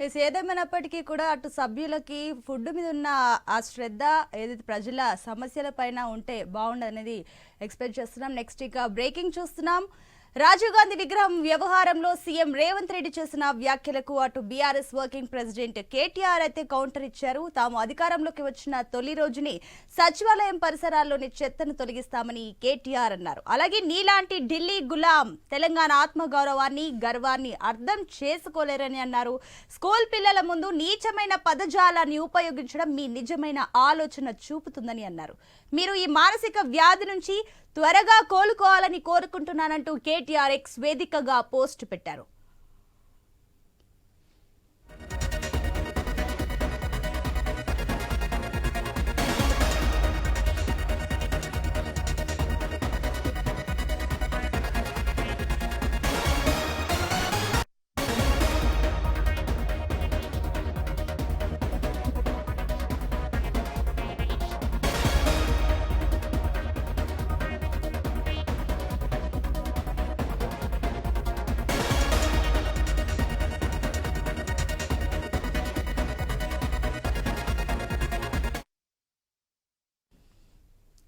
ఏదేమైనప్పటికీ కూడా అటు సభ్యులకి ఫుడ్ మీద ఉన్న ఆ శ్రద్ధ ఏదైతే ప్రజల సమస్యల పైన ఉంటే బాగుండనేది ఎక్స్పెక్ట్ చేస్తున్నాం. నెక్స్ట్ ఇక బ్రేకింగ్ చూస్తున్నాం. రాజీవ్ గాంధీ విగ్రహం వ్యవహారంలో సీఎం రేవంత్ రెడ్డి చేసిన వ్యాఖ్యలకు అటు బీఆర్ఎస్ వర్కింగ్ ప్రెసిడెంట్ కేటీఆర్ అయితే కౌంటర్ ఇచ్చారు. తాము అధికారంలోకి వచ్చిన తొలి రోజుని సచివాలయం పరిసరాల్లోని చెత్తను తొలగిస్తామని కేటీఆర్ అన్నారు. అలాగే నీలాంటి ఢిల్లీ గులాం తెలంగాణ ఆత్మగౌరవాన్ని గర్వాన్ని అర్థం చేసుకోలేరని అన్నారు. స్కూల్ పిల్లల ముందు నీచమైన పదజాలాన్ని ఉపయోగించడం మీ నిజమైన ఆలోచన చూపుతుందని అన్నారు. మీరు ఈ మానసిక వ్యాధి నుంచి త్వరగా కోలుకోవాలని కోరుకుంటున్నానంటూ కేటీఆర్ ఎక్స్ వేదికగా పోస్ట్ పెట్టారు.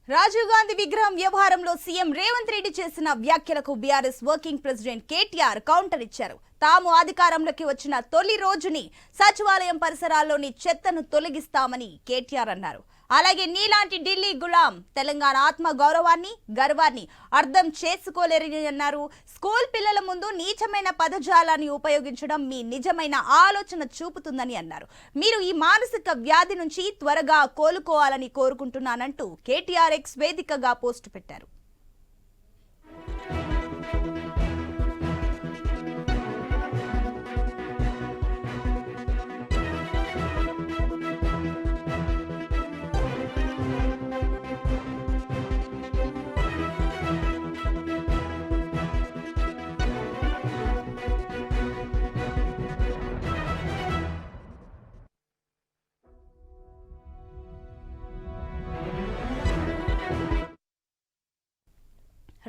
రాజీవ్ గాంధీ విగ్రహం వ్యవహారంలో సీఎం రేవంత్ రెడ్డి చేసిన వ్యాఖ్యలకు BRS working president KTR counter ఇచ్చారు. తాము అధికారంలోకి వచ్చిన తొలి రోజుని సచివాలయం పరిసరాల్లోని చెత్తను తొలగిస్తామని కేటీఆర్ అన్నారు. అలాగే నీలాంటి ఢిల్లీ గులాం తెలంగాణ ఆత్మ గౌరవాన్ని గర్వాన్ని అర్థం చేసుకోలేరని అన్నారు. స్కూల్ పిల్లల ముందు నీచమైన పదజాలాన్ని ఉపయోగించడం మీ నిజమైన ఆలోచన చూపుతుందని అన్నారు. మీరు ఈ మానసిక వ్యాధి నుంచి త్వరగా కోలుకోవాలని కోరుకుంటున్నానంటూ కేటీఆర్ ఎక్స్ వేదికగా పోస్ట్ పెట్టారు.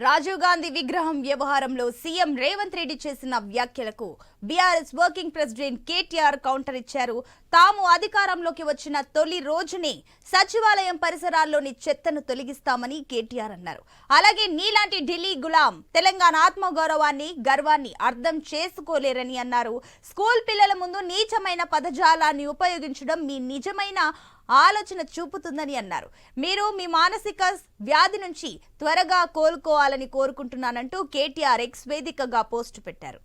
రాజీవ్ గాంధీ విగ్రహం వ్యవహారంలో సీఎం రేవంత్ రెడ్డి చేసిన వ్యాఖ్యలకు BRS working president KTR counter ఇచ్చారు. తాము అధికారంలోకి వచ్చిన తొలి రోజునే సచివాలయం పరిసరాల్లోని చెత్తను తొలగిస్తామని కేటీఆర్ అన్నారు. అలాగే నీలాంటి ఢిల్లీ గులాం తెలంగాణ ఆత్మగౌరవాన్ని గర్వాన్ని అర్థం చేసుకోలేరని అన్నారు. స్కూల్ పిల్లల ముందు నీచమైన పదజాలాన్ని ఉపయోగించడం మీ నిజమైన ఆలోచన చూపుతుందని అన్నారు. మీరు మీ మానసిక వ్యాధి నుంచి త్వరగా కోలుకోవాలని కోరుకుంటున్నానంటూ కేటీఆర్ ఎక్స్ వేదికగా పోస్ట్ పెట్టారు.